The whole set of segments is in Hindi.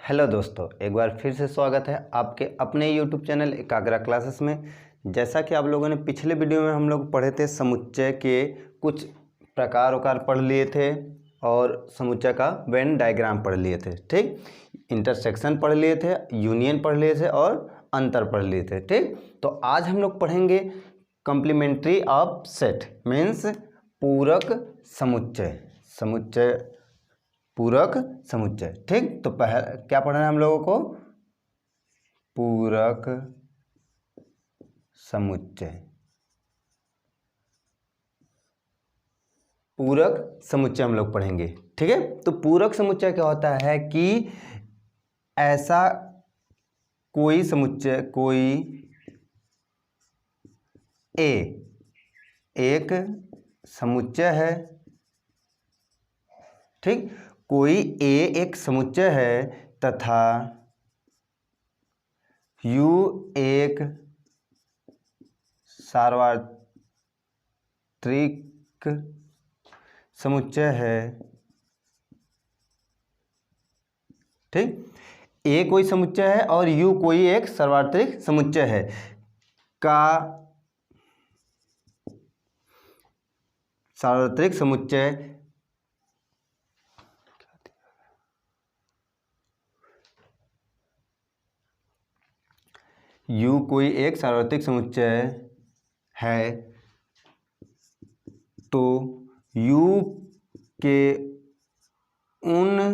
हेलो दोस्तों, एक बार फिर से स्वागत है आपके अपने YouTube चैनल एकाग्रा क्लासेस में। जैसा कि आप लोगों ने पिछले वीडियो में हम लोग पढ़े थे, समुच्चय के कुछ प्रकार वकार पढ़ लिए थे और समुच्चय का वेन डायग्राम पढ़ लिए थे। ठीक, इंटरसेक्शन पढ़ लिए थे, यूनियन पढ़ लिए थे और अंतर पढ़ लिए थे। ठीक, तो आज हम लोग पढ़ेंगे कॉम्प्लीमेंट्री ऑफ सेट मीन्स पूरक समुच्चय, पूरक समुच्चय। ठीक, तो पहले क्या पढ़ना है हम लोगों को? पूरक समुच्चय। पूरक समुच्चय हम लोग पढ़ेंगे। ठीक है, तो पूरक समुच्चय क्या होता है कि ऐसा कोई समुच्चय, कोई ए एक समुच्चय है। ठीक, कोई ए एक समुच्चय है तथा यू एक सार्वत्रिक समुच्चय है। ठीक, ए कोई समुच्चय है और यू कोई एक सार्वत्रिक समुच्चय है का सार्वत्रिक समुच्चय U कोई एक सार्वत्रिक समुच्चय है तो U के उन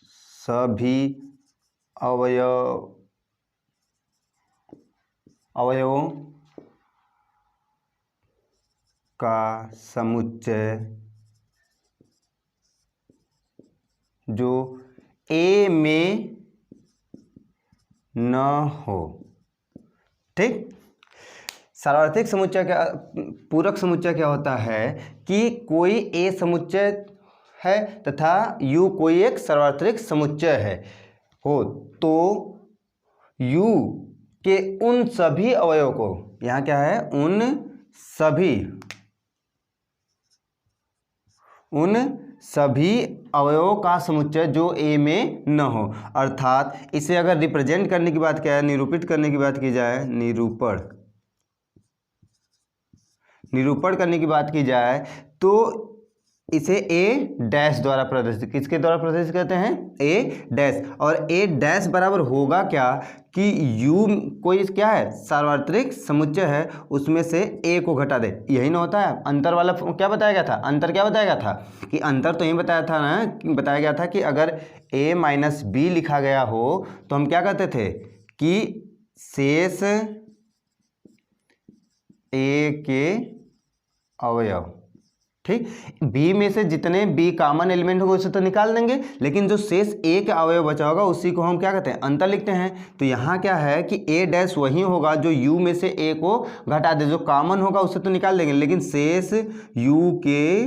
सभी अवयवों का समुच्चय जो A में न हो। ठीक, सार्वत्रिक समुच्चय क्या, पूरक समुच्चय क्या होता है कि कोई ए समुच्चय है तथा यू कोई एक सार्वत्रिक समुच्चय है हो तो यू के उन सभी अवयवों को, यहाँ क्या है, उन सभी अवयवों का समुच्चय जो ए में न हो। अर्थात इसे अगर रिप्रेजेंट करने की बात क्या है, निरूपित करने की बात की जाए, निरूपण करने की बात की जाए तो इसे ए डैश द्वारा प्रदर्शित, किसके द्वारा प्रदर्शित करते हैं? ए डैश। और ए डैश बराबर होगा क्या कि यू कोई क्या है, सार्वत्रिक समुच्चय है, उसमें से ए को घटा दे। यही ना होता है अंतर वाला। क्या बताया गया था? अंतर क्या बताया गया था कि अंतर तो यही बताया था ना, कि बताया गया था कि अगर a माइनस बी लिखा गया हो तो हम क्या कहते थे कि शेष ए के अवयव। ठीक, बी में से जितने बी कॉमन एलिमेंट होगा उसे तो निकाल देंगे, लेकिन जो शेष ए का अवयव बचा होगा उसी को हम क्या कहते हैं? अंतर लिखते हैं। तो यहाँ क्या है कि ए डैश वही होगा जो यू में से ए को घटा दे, जो कॉमन होगा उसे तो निकाल देंगे, लेकिन शेष यू के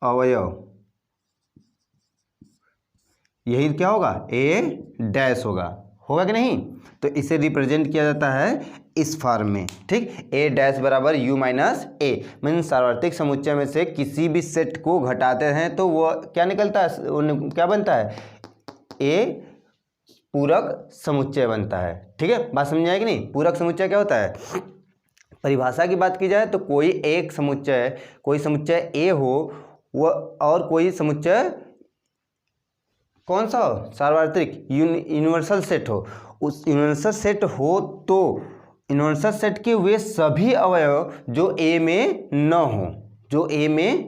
अवयव, यही क्या होगा? ए डैश होगा कि नहीं? तो इसे रिप्रेजेंट किया जाता है इस फॉर्म में। ठीक, ए डैश बराबर यू माइनस ए मीन सार्वत्रिक समुच्चय में से किसी भी सेट को घटाते हैं तो वो क्या निकलता है, क्या बनता है? ए पूरक समुच्चय बनता है। ठीक है, बात समझ आएगी नहीं? पूरक समुच्चय क्या होता है? परिभाषा की बात की जाए तो कोई एक समुच्चय, कोई समुच्चय ए हो वो और कोई समुच्चय कौन सा हो? सार्वत्रिक यूनिवर्सल सेट हो। उस यूनिवर्सल सेट हो तो यूनिवर्सल सेट के वे सभी अवयव जो ए में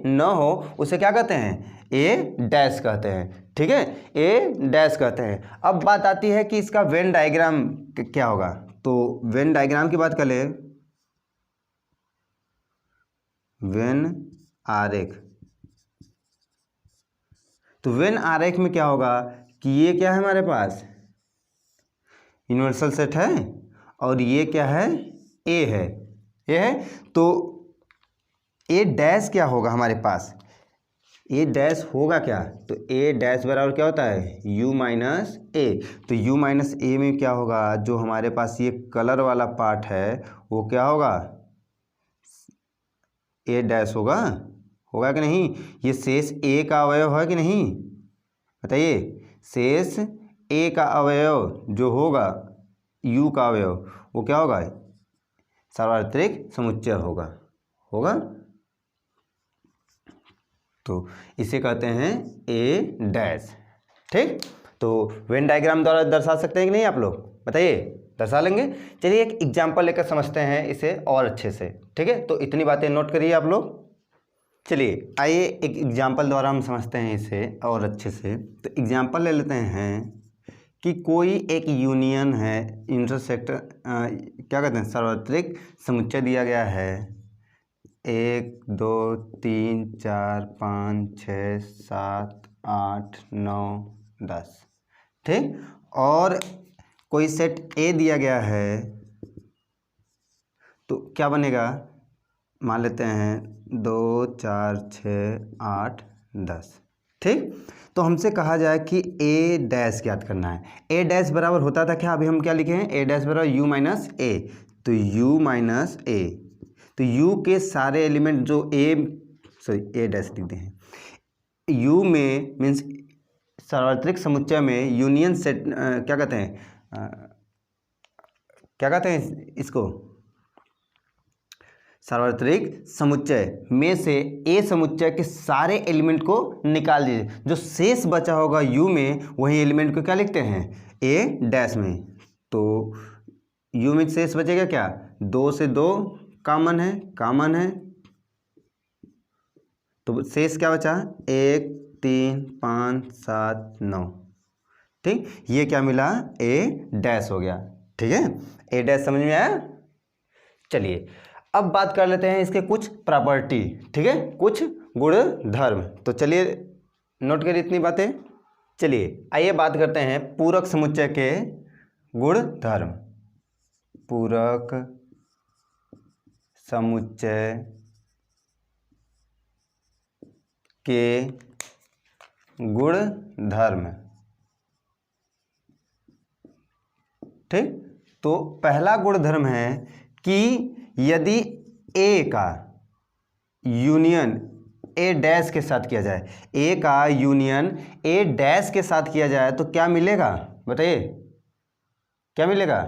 न हो, उसे क्या कहते हैं? ए डैश कहते हैं। ठीक है, ए डैश कहते हैं। अब बात आती है कि इसका वेन डायग्राम क्या होगा। तो वेन डायग्राम की बात कर ले, वेन आरेख। तो वेन आरेख में क्या होगा कि ये क्या है हमारे पास? यूनिवर्सल सेट है और ये क्या है? ए है, ये है। तो ए डैश क्या होगा हमारे पास? ए डैश होगा क्या? तो ए डैश बराबर क्या होता है? यू माइनस ए। तो यू माइनस ए में क्या होगा? जो हमारे पास ये कलर वाला पार्ट है वो क्या होगा? ए डैश होगा कि नहीं? ये शेष ए का अवयव है कि नहीं? बताइए, शेष ए का अवयव जो होगा यू का अवयव वो क्या होगा, सार्वत्रिक समुच्चय होगा। तो इसे कहते हैं ए डैश। ठीक, तो वेन डायग्राम द्वारा दर्शा सकते हैं कि नहीं आप लोग, बताइए, दर्शा लेंगे। चलिए एक एग्जाम्पल लेकर समझते हैं इसे और अच्छे से। ठीक है, तो इतनी बातें नोट करिए आप लोग। चलिए आइए एक एग्जाम्पल द्वारा हम समझते हैं इसे और अच्छे से। तो एग्जाम्पल ले लेते हैं कि कोई एक यूनियन है, इंटरसेक्टर क्या कहते हैं, सार्वत्रिक समुच्चय दिया गया है 1 2 3 4 5 6 7 8 9 10। ठीक, और कोई सेट ए दिया गया है, तो क्या बनेगा, मान लेते हैं 2 4 6 8 10। ठीक, तो हमसे कहा जाए कि ए डैश ज्ञात करना है। ए डैश बराबर होता था क्या, अभी हम क्या लिखे हैं, ए डैश बराबर यू माइनस ए। तो यू माइनस ए, तो यू के सारे एलिमेंट जो ए डैश लिखते हैं, यू में मीन्स सार्वत्रिक समुच्चय में यूनियन सेट क्या कहते हैं इसको, सार्वत्रिक समुच्चय में से ए समुच्चय के सारे एलिमेंट को निकाल दीजिए। जो शेष बचा होगा यू में, वही एलिमेंट को क्या लिखते हैं, ए डैश में। तो यू में शेष बचेगा क्या, 2 से 2 कॉमन है, तो शेष क्या बचा, 1 3 5 7 9। ठीक, ये क्या मिला, ए डैश हो गया। ठीक है, ए डैश समझ में आया। चलिए अब बात कर लेते हैं इसके कुछ प्रॉपर्टी। ठीक है, कुछ गुण धर्म। तो चलिए नोट करिए इतनी बातें। चलिए आइए बात करते हैं पूरक समुच्चय के गुण धर्म। पूरक समुच्चय के गुण धर्म। ठीक, तो पहला गुण धर्म है कि यदि ए का यूनियन ए डैश के साथ किया जाए, ए का यूनियन ए डैश के साथ किया जाए तो क्या मिलेगा, बताइए क्या मिलेगा,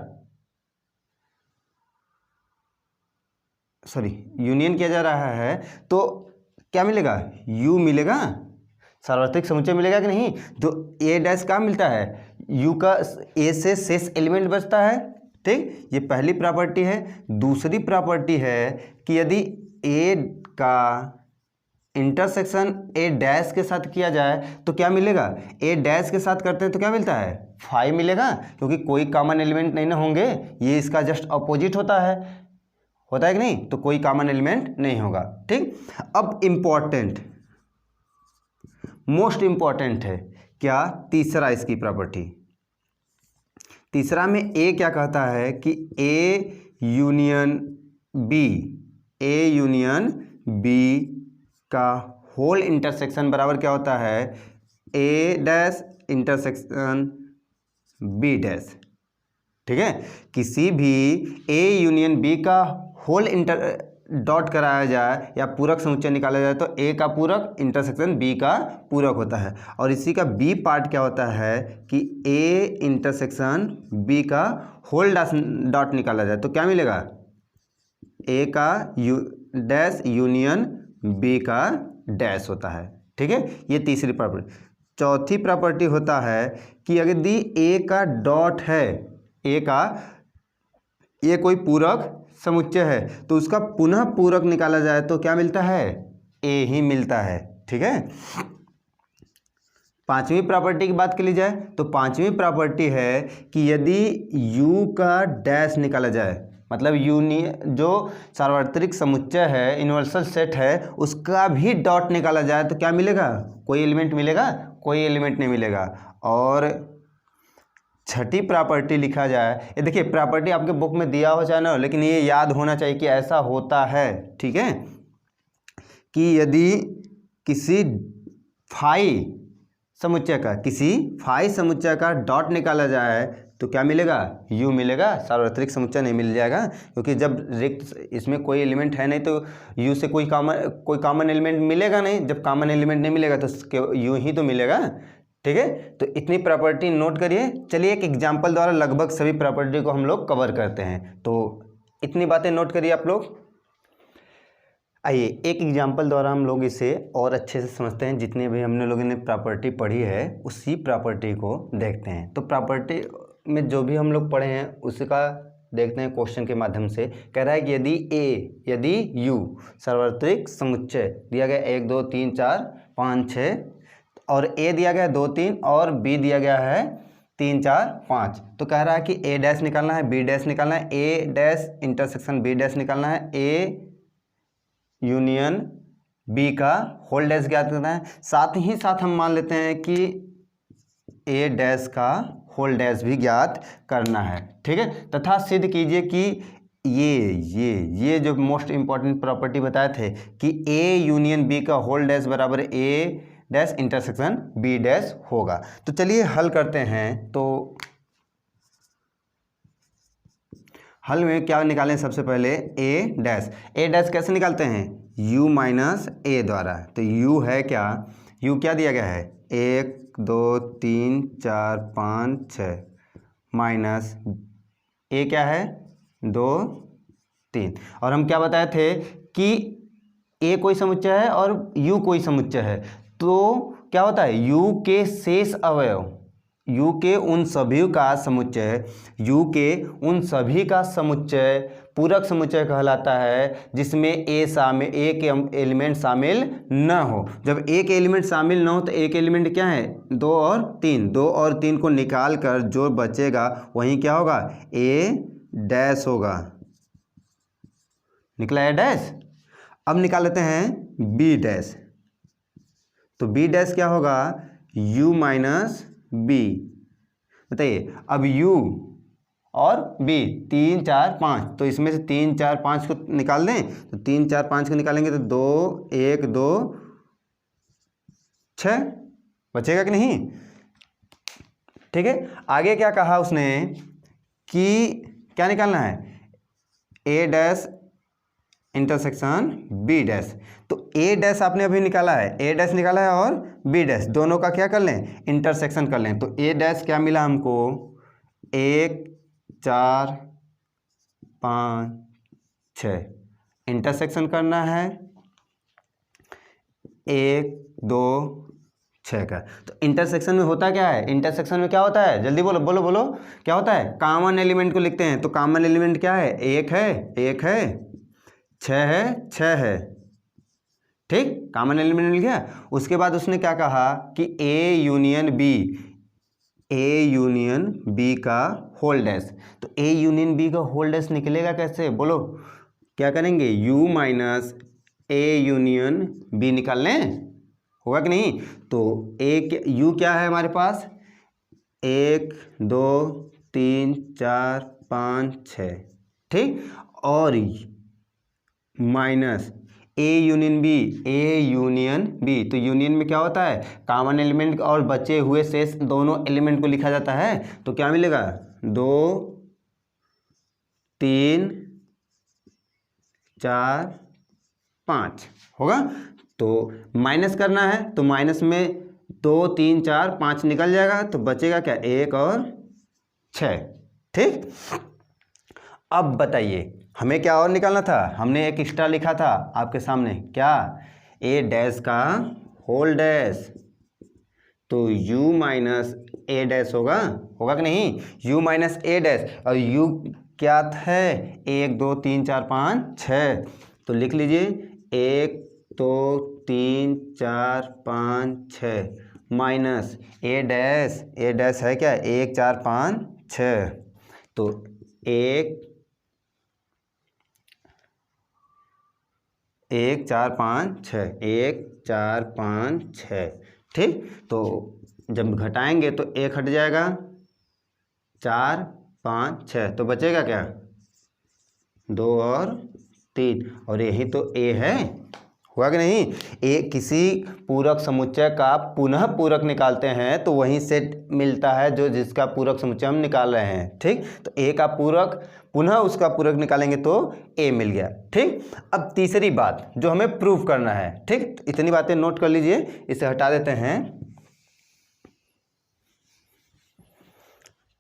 सॉरी यूनियन किया जा रहा है तो क्या मिलेगा, यू मिलेगा, सार्वत्रिक समुच्चय मिलेगा कि नहीं। तो ए डैश का मिलता है, यू का ए से शेष एलिमेंट बचता है। ठीक, ये पहली प्रॉपर्टी है। दूसरी प्रॉपर्टी है कि यदि ए का इंटरसेक्शन ए डैश के साथ किया जाए तो क्या मिलेगा, ए डैश के साथ करते हैं तो क्या मिलता है, 5 मिलेगा, क्योंकि कोई कॉमन एलिमेंट नहीं ना होंगे, ये इसका जस्ट अपोजिट होता है कि नहीं, तो कोई कॉमन एलिमेंट नहीं होगा। ठीक, अब इम्पॉर्टेंट, मोस्ट इम्पॉर्टेंट है क्या, तीसरा इसकी प्रॉपर्टी। तीसरा में ए क्या कहता है कि ए यूनियन बी का होल इंटरसेक्शन बराबर क्या होता है, ए डैश इंटरसेक्शन बी डैश। ठीक है, किसी भी ए यूनियन बी का होल डॉट कराया जाए या पूरक समुच्चय निकाला जाए तो ए का पूरक इंटरसेक्शन बी का पूरक होता है। और इसी का बी पार्ट क्या होता है कि ए इंटरसेक्शन बी का होल डॉट निकाला जाए तो क्या मिलेगा, ए का डैश यूनियन बी का डैश होता है। ठीक है, ये तीसरी प्रॉपर्टी। चौथी प्रॉपर्टी होता है कि यदि ए का डॉट है, ये कोई पूरक समुच्चय है तो उसका पुनः पूरक निकाला जाए तो क्या मिलता है, ए ही मिलता है। ठीक है, पांचवी प्रॉपर्टी की बात कर ली जाए तो पांचवी प्रॉपर्टी है कि यदि यू का डैश निकाला जाए, मतलब यूनियन जो सार्वत्रिक समुच्चय है, यूनिवर्सल सेट है, उसका भी डॉट निकाला जाए तो क्या मिलेगा, कोई एलिमेंट मिलेगा, कोई एलिमेंट नहीं मिलेगा। और छठी प्रॉपर्टी लिखा जाए, ये देखिए प्रॉपर्टी आपके बुक में दिया हो चाहे ना हो, लेकिन ये याद होना चाहिए कि ऐसा होता है। ठीक है, कि यदि किसी फाई समुच्चय का डॉट निकाला जाए तो क्या मिलेगा, यू मिलेगा, सार्वत्रिक समुच्चय नहीं मिल जाएगा, क्योंकि जब रिक्त इसमें कोई एलिमेंट है नहीं तो यू से कोई कॉमन एलिमेंट मिलेगा नहीं। जब कॉमन एलिमेंट नहीं मिलेगा तो यू ही तो मिलेगा। ठीक है, तो इतनी प्रॉपर्टी नोट करिए। चलिए एक एग्जाम्पल द्वारा लगभग सभी प्रॉपर्टी को हम लोग कवर करते हैं। तो इतनी बातें नोट करिए आप लोग। आइए एक एग्जाम्पल द्वारा हम लोग इसे और अच्छे से समझते हैं। जितने भी हमने लोगों ने प्रॉपर्टी पढ़ी है उसी प्रॉपर्टी को देखते हैं। तो प्रॉपर्टी में जो भी हम लोग पढ़े हैं उसका देखते हैं क्वेश्चन के माध्यम से। कह रहा है कि यदि यू सार्वत्रिक समुच्चय दिया गया 1 2 3 4 5 6 और ए दिया गया 2 3 और बी दिया गया है 3 4 5। तो कह रहा है कि ए डैश निकालना है, बी डैश निकालना है, ए डैश इंटरसेक्शन बी डैश निकालना है, ए यूनियन बी का होल डैश ज्ञात करना है। साथ ही साथ हम मान लेते हैं कि ए डैश का होल डैश भी ज्ञात करना है। ठीक है, तथा सिद्ध कीजिए कि ये जो मोस्ट इंपॉर्टेंट प्रॉपर्टी बताए थे कि ए यूनियन बी का होल डैश बराबर ए डैश इंटरसेक्शन बी डैश होगा। तो चलिए हल करते हैं। तो हल में क्या निकालें? सबसे पहले ए डैश कैसे निकालते हैं? u माइनस ए द्वारा। तो u है क्या? u क्या दिया गया है? 1 2 3 4 5 6 माइनस ए क्या है? 2 3। और हम क्या बताए थे कि ए कोई समुच्चय है और u कोई समुच्चय है। तो क्या होता है? u के शेष अवयव, u के उन सभी का समुच्चय, u के उन सभी का समुच्चय पूरक समुच्चय कहलाता है जिसमें एक एलिमेंट शामिल न हो। जब एक एलिमेंट शामिल न हो तो एक एलिमेंट क्या है? 2 और 3। 2 और 3 को निकाल कर जो बचेगा वही क्या होगा? ए डैश होगा। निकला ए डैश। अब निकाल लेते हैं बी डैश। तो बी डैश क्या होगा? u minus B. बताइए अब u और b 3 4 5, तो इसमें से 3 4 5 को निकाल दें। तो 3 4 5 को निकालेंगे तो 2 1 2 6 बचेगा कि नहीं? ठीक है, आगे क्या कहा उसने कि क्या निकालना है? a dash intersection B dash. तो ए डैश आपने अभी निकाला है, ए डैश निकाला है और बी डैश दोनों का क्या कर लें? इंटरसेक्शन कर लें। तो ए डैश क्या मिला हमको? 1 4 5 6 इंटरसेक्शन करना है 1 2 6 का। तो इंटरसेक्शन में होता क्या है? इंटरसेक्शन में क्या होता है? जल्दी बोलो बोलो बोलो, क्या होता है? कॉमन एलिमेंट को लिखते हैं। तो कॉमन एलिमेंट क्या है? 1 है 6 है 6 है। ठीक, कॉमन एलिमेंट मिल गया। उसके बाद उसने क्या कहा कि ए यूनियन बी का होल डैश। तो ए यूनियन बी का होल डैश निकलेगा कैसे? बोलो, क्या करेंगे? u minus A union B निकाल लें, होगा कि नहीं? तो u क्या है हमारे पास? 1 2 3 4 5 6। ठीक, और माइनस ए यूनियन बी। तो यूनियन में क्या होता है? कॉमन एलिमेंट और बचे हुए शेष दोनों एलिमेंट को लिखा जाता है। तो क्या मिलेगा? 2 3 4 5 होगा। तो माइनस करना है तो माइनस में 2 3 4 5 निकल जाएगा। तो बचेगा क्या? 1 और 6। ठीक, अब बताइए हमें क्या और निकालना था? हमने एक एक्स्ट्रा लिखा था आपके सामने, क्या? ए डैश का होल डैश। तो u माइनस ए डैश होगा कि नहीं? u माइनस ए डैश। और u क्या है? 1 2 3 4 5 6। तो लिख लीजिए 1 2 3 4 5 6 माइनस ए डैश है क्या? 1 4 5 6। तो 1 4 5 6 1 4 5 6। ठीक, तो जब घटाएंगे तो 1 हट जाएगा, 4 5 6। तो बचेगा क्या? 2 और 3। और यही तो a है, हुआ कि नहीं? ए किसी पूरक समुच्चय का पुनः पूरक निकालते हैं तो वहीं से मिलता है जो जिसका पूरक समुच्चय हम निकाल रहे हैं। ठीक, तो ए का पूरक पुनः उसका पूरक निकालेंगे तो ए मिल गया। ठीक, अब तीसरी बात जो हमें प्रूफ करना है। ठीक, तो इतनी बातें नोट कर लीजिए, इसे हटा देते हैं।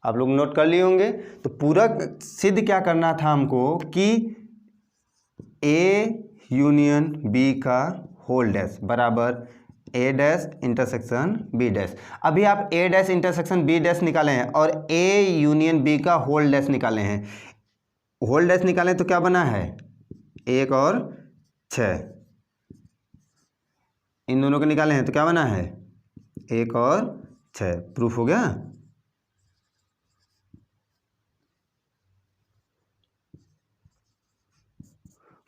आप लोग नोट कर लिए होंगे। तो पूरा सिद्ध क्या करना था हमको कि ए यूनियन बी का होल डैश बराबर ए डैश इंटरसेक्शन बी डैश। अभी आप ए डैश इंटरसेक्शन बी डैश निकाले हैं और ए यूनियन बी का होल डैश निकाले हैं। होल डैश निकालें तो क्या बना है 1 और 6, इन दोनों को निकाले हैं तो क्या बना है 1 और 6। प्रूफ हो गया।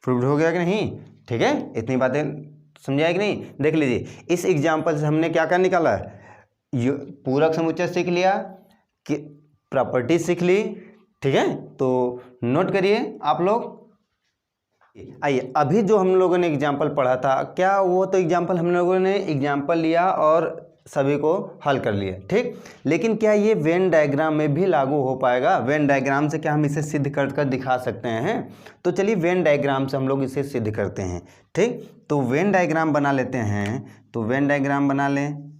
प्रूफ हो गया कि नहीं? ठीक है, इतनी बातें समझाया कि नहीं? देख लीजिए इस एग्जाम्पल से हमने क्या क्या निकाला, पूरक समुच्चय सीख लिया कि प्रॉपर्टी सीख ली। ठीक है, तो नोट करिए आप लोग। आइए अभी जो हम लोगों ने एग्जाम्पल पढ़ा था, क्या वो तो एग्जाम्पल हम लोगों ने एग्जाम्पल लिया और सभी को हल कर लिया, ठीक। लेकिन क्या ये वेन डायग्राम में भी लागू हो पाएगा? वेन डायग्राम से क्या हम इसे सिद्ध कर दिखा सकते हैं? तो चलिए वेन डायग्राम से हम लोग इसे सिद्ध करते हैं, ठीक। तो वेन डायग्राम बना लेते हैं। तो वेन डायग्राम बना लें,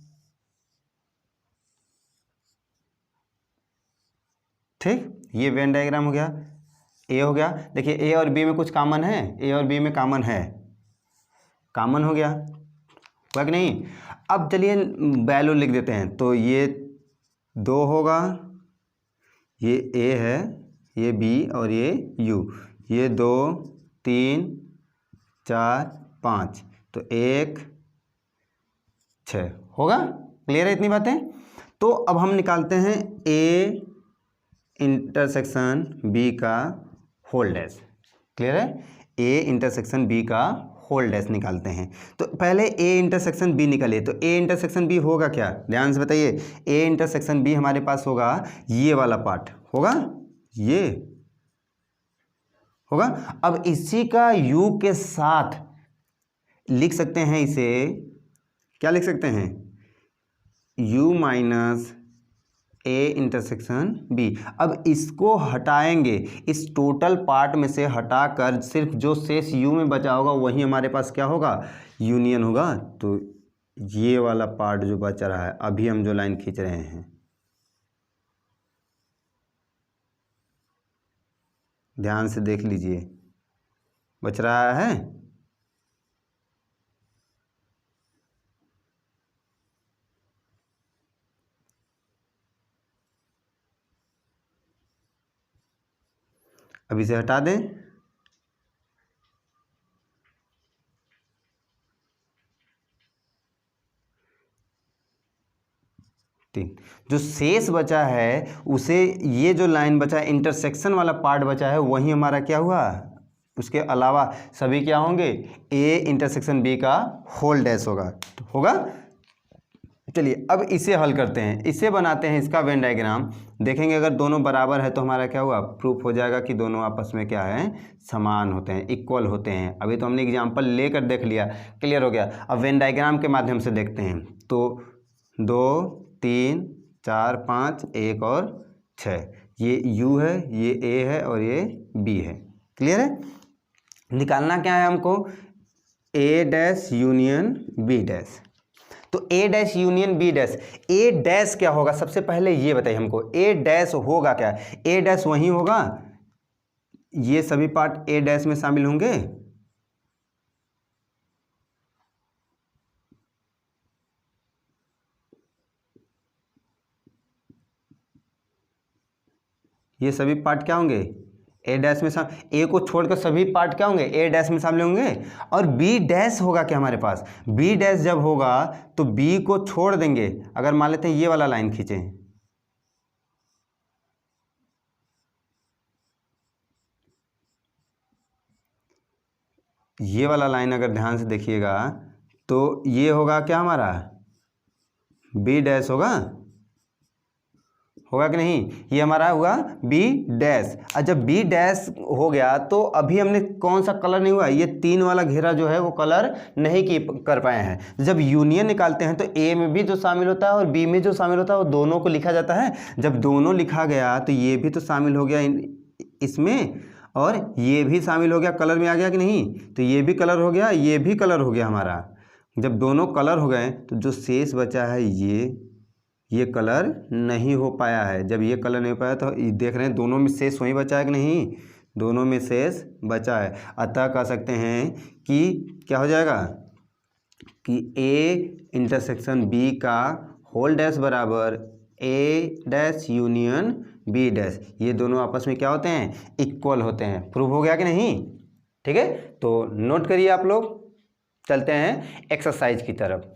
ठीक। ये वेन डायग्राम हो गया, ए हो गया। देखिए ए और बी में कुछ कॉमन है, ए और बी में कॉमन है, कॉमन हो गया, हुआ कि नहीं? अब चलिए वैल्यू लिख देते हैं। तो ये 2 होगा, ये ए है, ये बी और ये यू। ये 2 3 4 5, तो 1 6 होगा। क्लियर है इतनी बातें? तो अब हम निकालते हैं ए इंटरसेक्शन बी का होल डैश। क्लियर है? ए इंटरसेक्शन बी का होल डैश निकालते हैं। तो पहले ए इंटरसेक्शन बी निकालिए। तो ए इंटरसेक्शन बी होगा क्या, ध्यान से बताइए। ए इंटरसेक्शन बी हमारे पास होगा ये वाला पार्ट होगा, ये होगा। अब इसी का यू के साथ लिख सकते हैं, इसे क्या लिख सकते हैं, u minus A intersection B. अब इसको हटाएंगे, इस टोटल पार्ट में से हटाकर सिर्फ जो शेष u में बचा होगा वही हमारे पास क्या होगा, यूनियन होगा। तो ये वाला पार्ट जो बच रहा है, अभी हम जो लाइन खींच रहे हैं, ध्यान से देख लीजिए, बच रहा है। अब इसे हटा दें। ठीक, जो शेष बचा है उसे, ये जो लाइन बचा है इंटरसेक्शन वाला पार्ट बचा है, वही हमारा क्या हुआ, उसके अलावा सभी क्या होंगे, ए इंटरसेक्शन बी का होल डैश होगा, तो होगा। चलिए अब इसे हल करते हैं, इसे बनाते हैं इसका वेन डायग्राम। देखेंगे अगर दोनों बराबर है तो हमारा क्या हुआ, प्रूफ हो जाएगा कि दोनों आपस में क्या है, समान होते हैं, इक्वल होते हैं। अभी तो हमने एग्जांपल लेकर देख लिया, क्लियर हो गया। अब वेन डायग्राम के माध्यम से देखते हैं। तो 2 3 4 5 1 और 6, ये u है, ये a है और ये b है। क्लियर है? निकालना क्या है हमको, a dash union b dash. तो a dash union b dash, a dash क्या होगा, सबसे पहले ये बताइए हमको, a डैश होगा क्या? a डैश वही होगा, ये सभी पार्ट a डैश में शामिल होंगे। ये सभी पार्ट क्या होंगे, ए डैश में शामिल, ए को छोड़कर सभी पार्ट क्या होंगे, ए डैश में शामिल होंगे। और बी डैश होगा क्या हमारे पास, बी डैश जब होगा तो बी को छोड़ देंगे। अगर मान लेते हैं ये वाला लाइन खींचें, ये वाला लाइन अगर ध्यान से देखिएगा तो ये होगा क्या हमारा, बी डैश होगा, होगा कि नहीं? ये हमारा हुआ बी डैश। और जब बी डैश हो गया तो अभी हमने कौन सा कलर नहीं हुआ, ये 3 वाला घेरा जो है वो कलर नहीं कर पाए हैं। जब यूनियन निकालते हैं तो ए में भी जो शामिल होता है और बी में जो शामिल होता है वो दोनों को लिखा जाता है। जब दोनों लिखा गया तो ये भी तो शामिल हो गया इसमें, और ये भी शामिल हो गया, कलर में आ गया कि नहीं? तो ये भी कलर हो गया, ये भी कलर हो गया हमारा। जब दोनों कलर हो गए तो जो शेष बचा है ये कलर नहीं हो पाया है। जब ये कलर नहीं हो पाया तो देख रहे हैं दोनों में शेष वही बचा है कि नहीं, दोनों में शेष बचा है। अतः कह सकते हैं कि क्या हो जाएगा कि ए इंटरसेक्शन बी का होल डैश बराबर ए डैश यूनियन बी डैश, ये दोनों आपस में क्या होते हैं, इक्वल होते हैं। प्रूव हो गया कि नहीं? ठीक है, तो नोट करिए आप लोग। चलते हैं एक्सरसाइज की तरफ।